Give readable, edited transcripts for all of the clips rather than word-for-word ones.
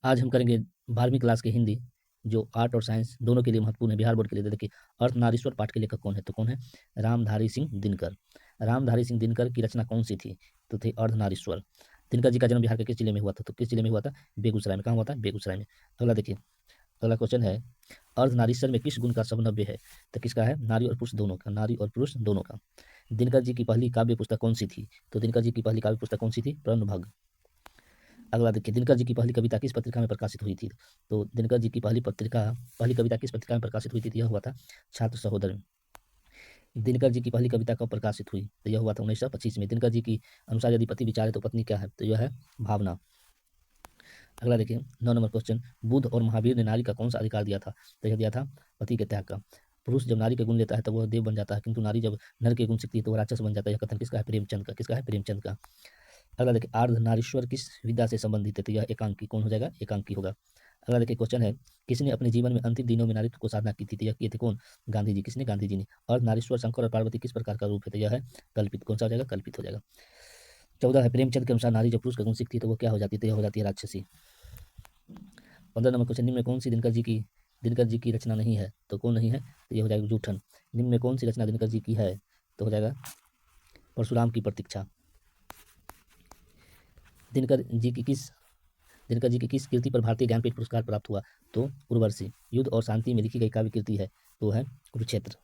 आज हम करेंगे 12वीं क्लास के हिंदी, जो आर्ट और साइंस दोनों के लिए महत्वपूर्ण है, बिहार बोर्ड के लिए। देखिए, अर्धनारीश्वर पाठ के लेखक कौन है? तो कौन है? रामधारी सिंह दिनकर। रामधारी सिंह दिनकर की रचना कौन सी थी? तो थी अर्धनारीश्वर। दिनकर जी का जन्म बिहार के किस जिले में हुआ था? तो किस जिले में हुआ था? बेगूसराय में। कहाँ हुआ था? बेगूसराय में। अगला देखिए, अगला क्वेश्चन है, अर्धनारीश्वर में किस गुण का समन्वय है? तो किसका है? नारी और पुरुष दोनों का। नारी और पुरुष दोनों का। दिनकर जी की पहली काव्य पुस्तक कौन सी थी? तो दिनकर जी की पहली काव्य पुस्तक कौन सी थी? प्रणभग। अगला देखिए, दिनकर जी की पहली कविता किस पत्रिका में प्रकाशित हुई थी? तो दिनकर जी की पहली कविता किस पत्रिका में प्रकाशित हुई थी? यह हुआ था छात्र सहोदर। दिनकर जी की पहली कविता कब प्रकाशित हुई? तो यह हुआ था 1925 में। दिनकर जी की अनुसार यदि पति विचार है तो पत्नी क्या है? तो यह है भावना। अगला देखिए, 9 नंबर क्वेश्चन, बुद्ध और महावीर ने नारी का कौन सा अधिकार दिया था? तो यह दिया था पति के त्याग का। पुरुष जब नारी के गुण लेता है तो वह देव बन जाता है, किंतु नारी जब नर के गुण सीखती है तो वह राक्षस बन जाता है। यह कथन किसका है? प्रेमचंद का। किसका है? प्रेमचंद का। अगला देखिए, अर्धनारीश्वर किस विद्या से संबंधित है? तो यह एकांकी। कौन हो जाएगा? एकांकी होगा। अगला देखिए, क्वेश्चन है, किसने अपने जीवन में अंतिम दिनों में नारित्व को साधना की थी? तो यह किए थे कौन? गांधी जी। किसने? गांधी जी ने। अर्धनारीश्वर शंकर और पार्वती किस प्रकार का रूप है? तो यह है कल्पित। कौन सा हो जाएगा? कल्पित हो जाएगा। 14 है, प्रेमचंद के अनुसार नारी जब पुरुष का गुण सीखती है तो वो क्या हो जाती है? तो यह हो जाती है राक्षसी। 15 नंबर क्वेश्चन, निम्न में कौन सी दिनकर जी की रचना नहीं है? तो कौन नहीं है? तो ये हो जाएगा जूठन। निम्न में कौन सी रचना दिनकर जी की है? तो हो जाएगा परशुराम की प्रतीक्षा। दिनकर जी की किस दिनकर जी की किस कृति पर भारतीय ज्ञानपीठ पुरस्कार प्राप्त हुआ? तो उर्वशी। युद्ध और शांति में लिखी गई काव्य कृति है तो है कुरुक्षेत्र।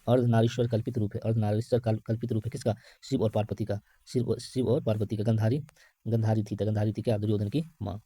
अर्धनारीश्वर कल्पित रूप है। अर्धनारीश्वर कल्पित रूप है किसका? शिव और पार्वती का। शिव और पार्वती का। गंधारी थी तो गंधारी थी क्या? दुर्योधन की माँ।